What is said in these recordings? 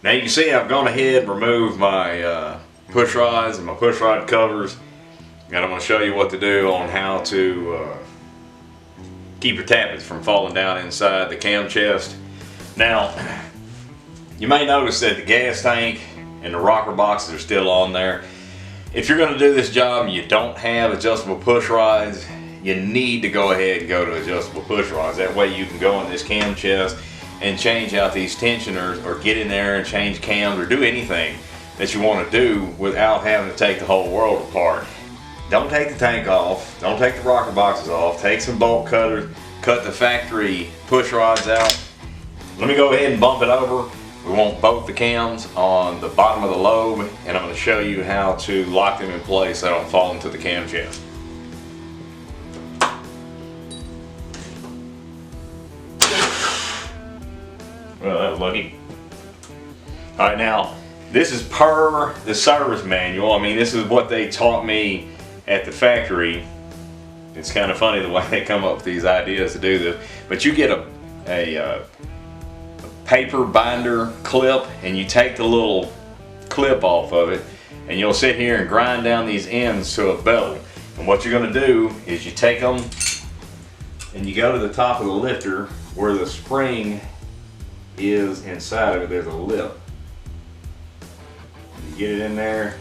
Now you can see I've gone ahead and removed my push rods and my push rod covers, and I'm going to show you what to do on how to keep your tappets from falling down inside the cam chest. Now you may notice that the gas tank and the rocker boxes are still on there. If you're going to do this job and you don't have adjustable push rods, you need to go ahead and go to adjustable push rods. That way you can go in this cam chest and change out these tensioners, or get in there and change cams, or do anything that you want to do without having to take the whole world apart. Don't take the tank off, don't take the rocker boxes off, take some bolt cutters, cut the factory push rods out. Let me go ahead and bump it over. We want both the cams on the bottom of the lobe, and I'm going to show you how to lock them in place so they don't fall into the cam chest. Well, that was lucky. Alright, now this is per the service manual. I mean, this is what they taught me at the factory. It's kind of funny the way they come up with these ideas to do this. But you get a paper binder clip, and you take the little clip off of it, and you'll sit here and grind down these ends to a bevel. And what you're going to do is you take them and you go to the top of the lifter where the spring is inside of it. There's a lip. You get it in there,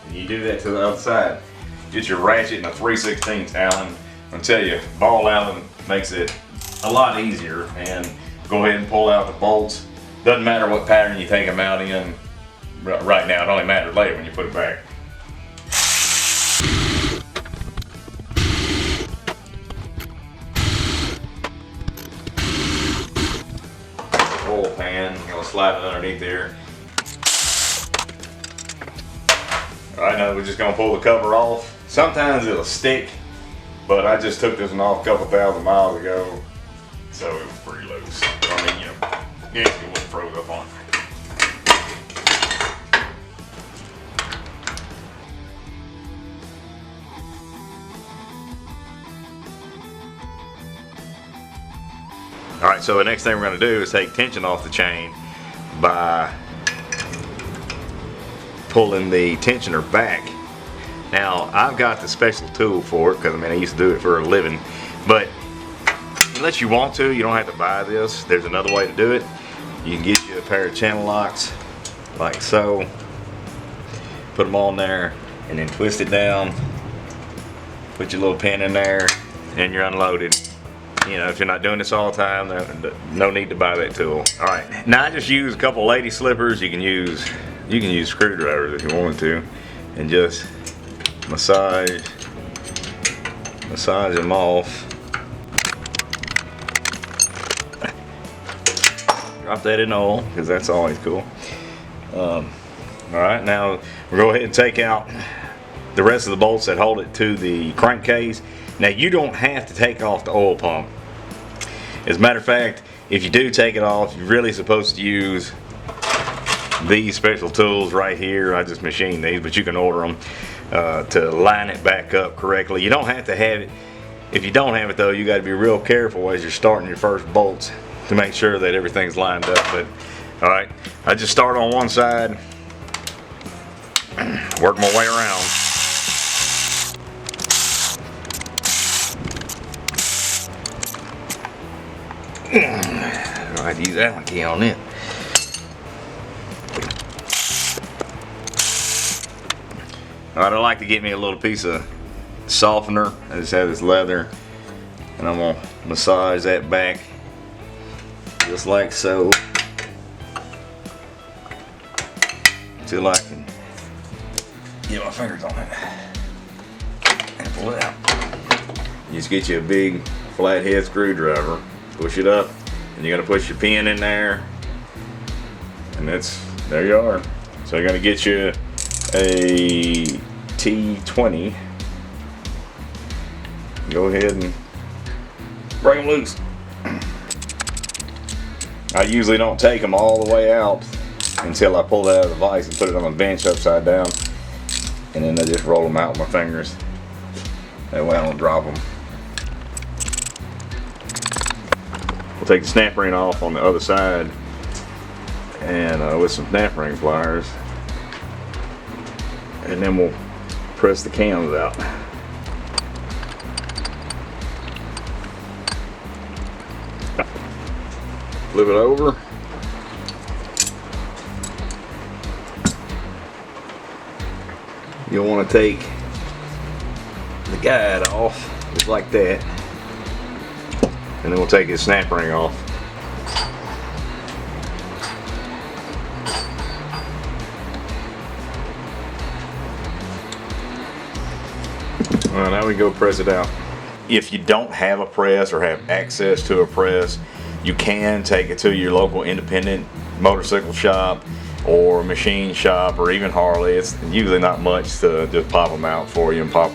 and you do that to the other side. Get your ratchet and a 3/16 Allen. I'll tell you, ball Allen makes it a lot easier. And go ahead and pull out the bolts. Doesn't matter what pattern you take them out in right now. It only matters later when you put it back. Oil pan, I'm gonna slide it underneath there. Alright, now we're just gonna pull the cover off. Sometimes it'll stick, but I just took this one off a couple thousand miles ago, so it was pretty loose. I mean, you know, it wouldn't froze up on it. Alright, so the next thing we're going to do is take tension off the chain by pulling the tensioner back. Now, I've got the special tool for it because, I mean, I used to do it for a living, but unless you want to, you don't have to buy this. There's another way to do it. You can get you a pair of channel locks like so, put them on there, and then twist it down, put your little pin in there, and you're unloaded. You know, if you're not doing this all the time, no need to buy that tool. All right, now I just use a couple lady slippers. You can use screwdrivers if you wanted to, and just massage them off. Drop that in oil, because that's always cool. All right, now we'll go ahead and take out the rest of the bolts that hold it to the crankcase. Now, you don't have to take off the oil pump. As a matter of fact, if you do take it off, you're really supposed to use these special tools right here. I just machined these, but you can order them to line it back up correctly. You don't have to have it. If you don't have it though, you got to be real careful as you're starting your first bolts to make sure that everything's lined up. But all right, I just start on one side, work my way around. I have to use Allen key on it. Alright, I like to get me a little piece of softener. I just have this leather, and I'm going to massage that back just like so, until I can get my fingers on it and pull it out. You just get you a big flathead screwdriver, push it up, and you're going to push your pin in there, and there you are. So you're going to get you a T20. Go ahead and break them loose. I usually don't take them all the way out until I pull it out of the vise and put it on the bench upside down, and then I just roll them out with my fingers. That way I don't drop them. We'll take the snap ring off on the other side, and with some snap ring pliers, and then we'll press the cams out. Flip it over. You'll want to take the guide off just like that, and then we'll take his snap ring off. Well, now we go press it out. If you don't have a press or have access to a press, you can take it to your local independent motorcycle shop or machine shop or even Harley. It's usually not much to just pop them out for you and pop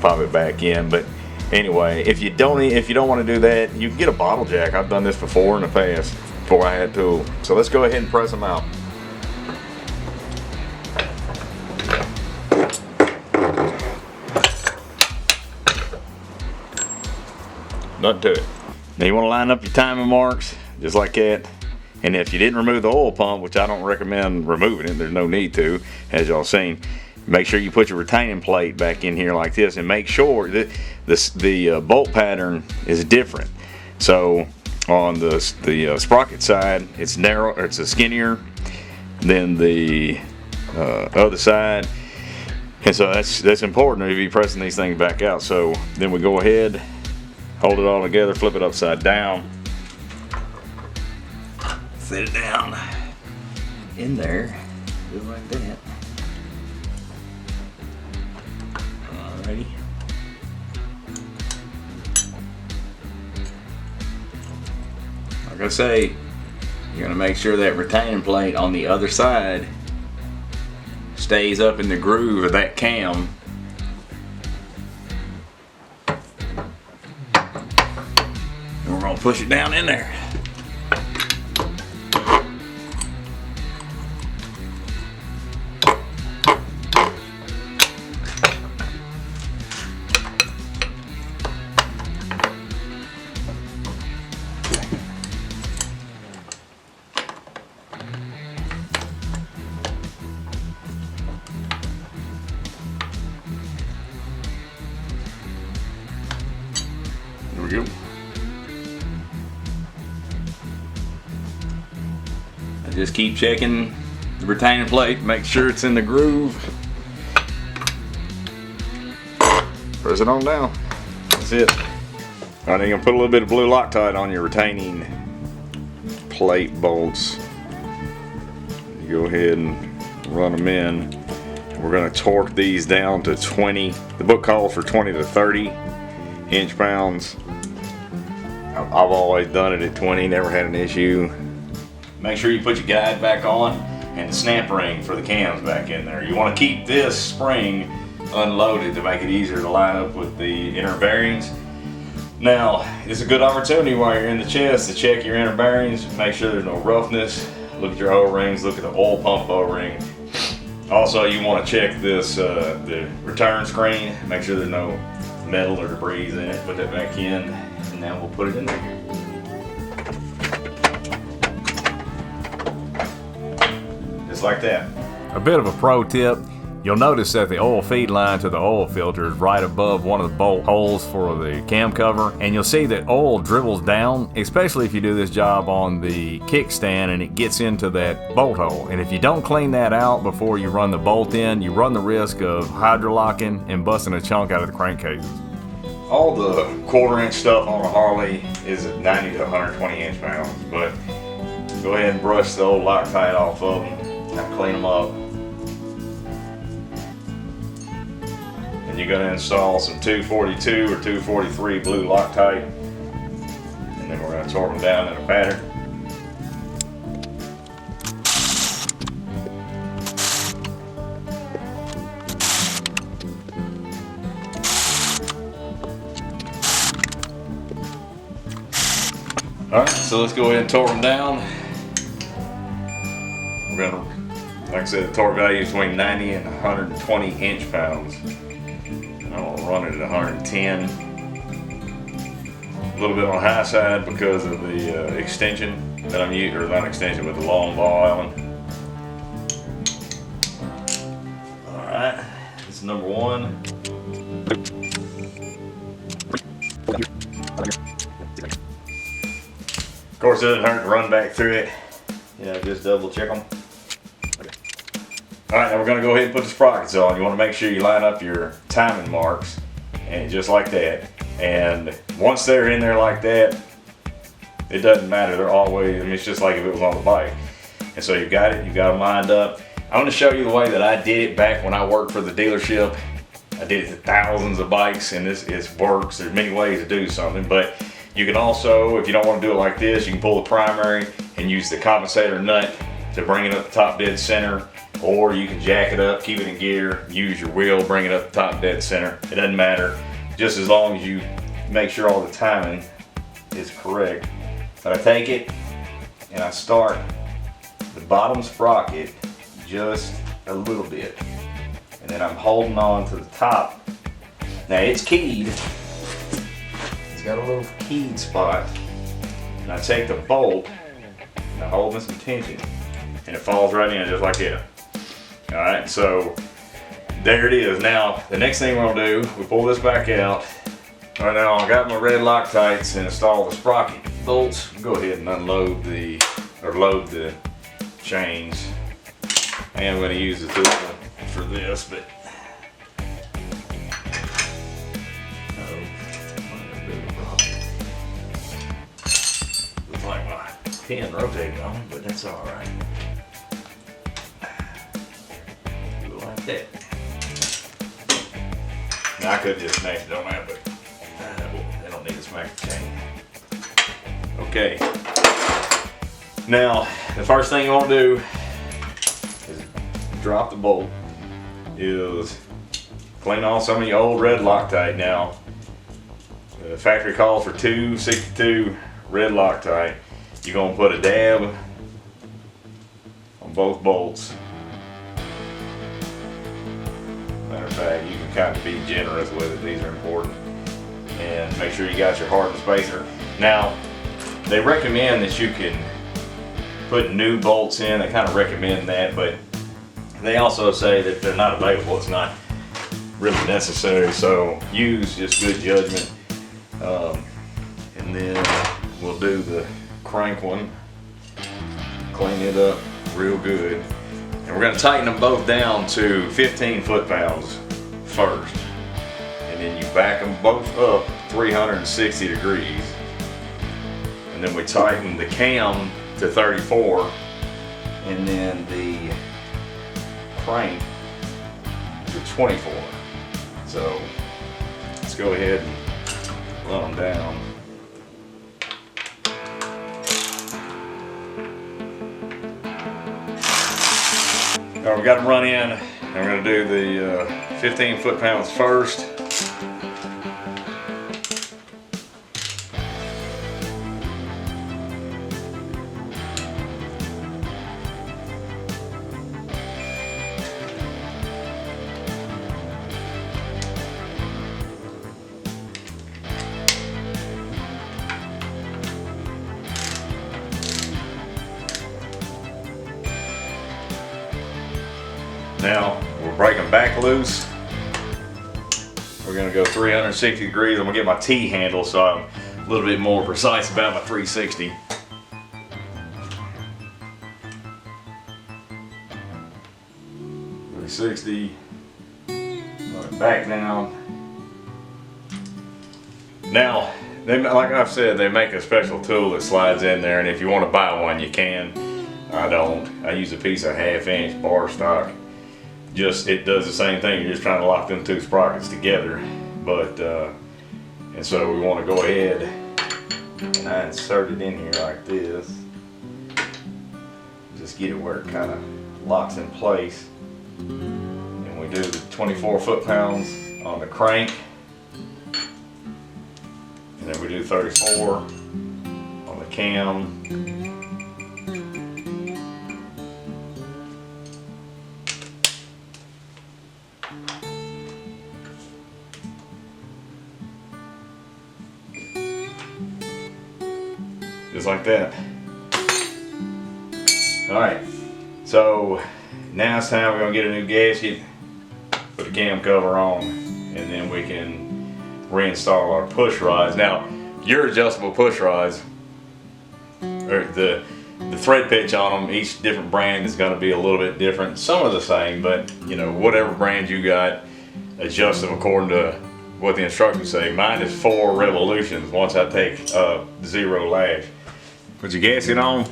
it back in. But anyway, if you don't want to do that, you can get a bottle jack. I've done this before in the past before I had tool. So let's go ahead and press them out. Nothing to it. Now you want to line up your timing marks just like that. And if you didn't remove the oil pump, which I don't recommend removing it, there's no need to, as y'all seen, make sure you put your retaining plate back in here like this, and make sure that the bolt pattern is different. So on the sprocket side, it's narrow, or it's skinnier than the other side, and so that's important if you're pressing these things back out. So then we go ahead, hold it all together, flip it upside down, set it down in there, just like that. Alrighty. Like I say, you're gonna make sure that retaining plate on the other side stays up in the groove of that cam. And we're gonna push it down in there. There we go. I just keep checking the retaining plate, make sure it's in the groove. Press it on down. That's it. Alright, you're gonna put a little bit of blue Loctite on your retaining plate bolts. You go ahead and run them in. We're gonna torque these down to 20. The book calls for 20 to 30 inch-pounds. I've always done it at 20, never had an issue. Make sure you put your guide back on and the snap ring for the cams back in there. You want to keep this spring unloaded to make it easier to line up with the inner bearings. Now, it's a good opportunity while you're in the chest to check your inner bearings, make sure there's no roughness. Look at your O-rings, look at the oil pump O-ring. Also, you want to check this, the return screen, make sure there's no metal or debris in it. Put that back in, and now we'll put it in there. Just like that. A bit of a pro tip, you'll notice that the oil feed line to the oil filter is right above one of the bolt holes for the cam cover, and you'll see that oil dribbles down, especially if you do this job on the kickstand and it gets into that bolt hole. And if you don't clean that out before you run the bolt in, you run the risk of hydrolocking and busting a chunk out of the crankcases. All the 1/4 inch stuff on a Harley is at 90 to 120 inch-pounds, but go ahead and brush the old Loctite off of them and clean them up. And you're going to install some 242 or 243 blue Loctite, and then we're going to torque them down in a pattern. Alright, so let's go ahead and torque them down. We're going to, like I said, the torque value is between 90 and 120 inch-pounds. I'm going to run it at 110. A little bit on the high side because of the extension. that I'm using, or that extension with the long ball Allen. Alright, this is number 1. Of course, it doesn't hurt to run back through it. You know, just double check them. Alright, now we're going to go ahead and put the sprockets on. You want to make sure you line up your timing marks, and just like that. And once they're in there like that, it doesn't matter. They're always, I mean, it's just like if it was on the bike. And so you've got them lined up. I'm going to show you the way that I did it back when I worked for the dealership. I did it to thousands of bikes, and this works. There's many ways to do something, but you can also, if you don't want to do it like this, you can pull the primary and use the compensator nut to bring it up the top dead center, or you can jack it up, keep it in gear, use your wheel, bring it up the top dead center. It doesn't matter, just as long as you make sure all the timing is correct. But I take it and I start the bottom sprocket just a little bit, and then I'm holding on to the top. Now it's keyed. It's got a little keyed spot, and I take the bolt and I hold some tension, and it falls right in just like that. All right, so there it is. Now the next thing we're gonna do, we pull this back out. All right, now I got my red Loctites and install the sprocket bolts. Go ahead and unload load the chains. I am going to use the tool for this, but looks like my pin rotated on it, but that's all right. Do it like that. Now I could just smash it on that, but they don't need to smash the chain. Okay. Now the first thing you want to do is drop the bolt. Is clean off some of your old red Loctite. Now the factory calls for 262 red Loctite. You're gonna put a dab on both bolts. Matter of fact, you can kind of be generous with it. These are important. And make sure you got your hardened spacer. Now they recommend that you can put new bolts in. They kind of recommend that, but they also say that if they're not available, it's not really necessary. So use just good judgment. And then we'll do the crank one. Clean it up real good. And we're going to tighten them both down to 15 foot-pounds first. And then you back them both up 360 degrees. And then we tighten the cam to 34, and then the crank to 24. So let's go ahead and let them down. All right, we got them run in, and we're going to do the 15 foot-pounds first. Now we'll break them back loose. We're going to go 360 degrees. I'm going to get my T handle so I'm a little bit more precise about my 360. Back now. Now, like I've said, they make a special tool that slides in there, and if you want to buy one, you can. I don't. I use a piece of 1/2-inch bar stock. It does the same thing. You're just trying to lock them two sprockets together. But and so we want to go ahead and I insert it in here like this. Just get it where it kind of locks in place. And we do the 24 foot-pounds on the crank. And then we do 34 on the cam. Just like that. Alright, so now it's time we're going to get a new gasket, put the cam cover on, and then we can reinstall our push rods. Now, your adjustable push rods, or the thread pitch on them, each different brand is going to be a little bit different. Some are the same, but you know, whatever brand you got, adjust them according to what the instructions say. Mine is 4 revolutions once I take 0 lash. Put your gasket on.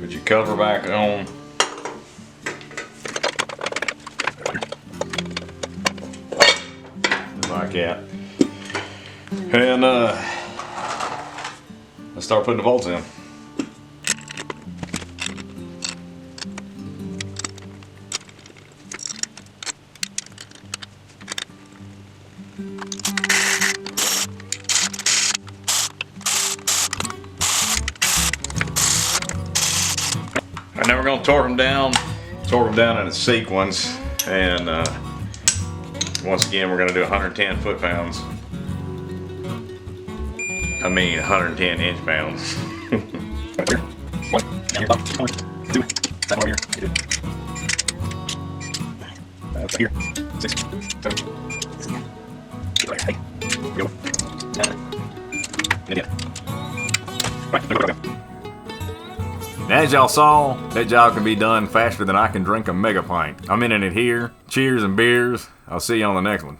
Put your cover back on. Like that. And let's start putting the bolts in. And then we're going to torque them down in a sequence, and once again we're going to do 110 foot-pounds. I mean 110 inch-pounds. As y'all saw, that job can be done faster than I can drink a mega pint. I'm ending it here. Cheers and beers. I'll see you on the next one.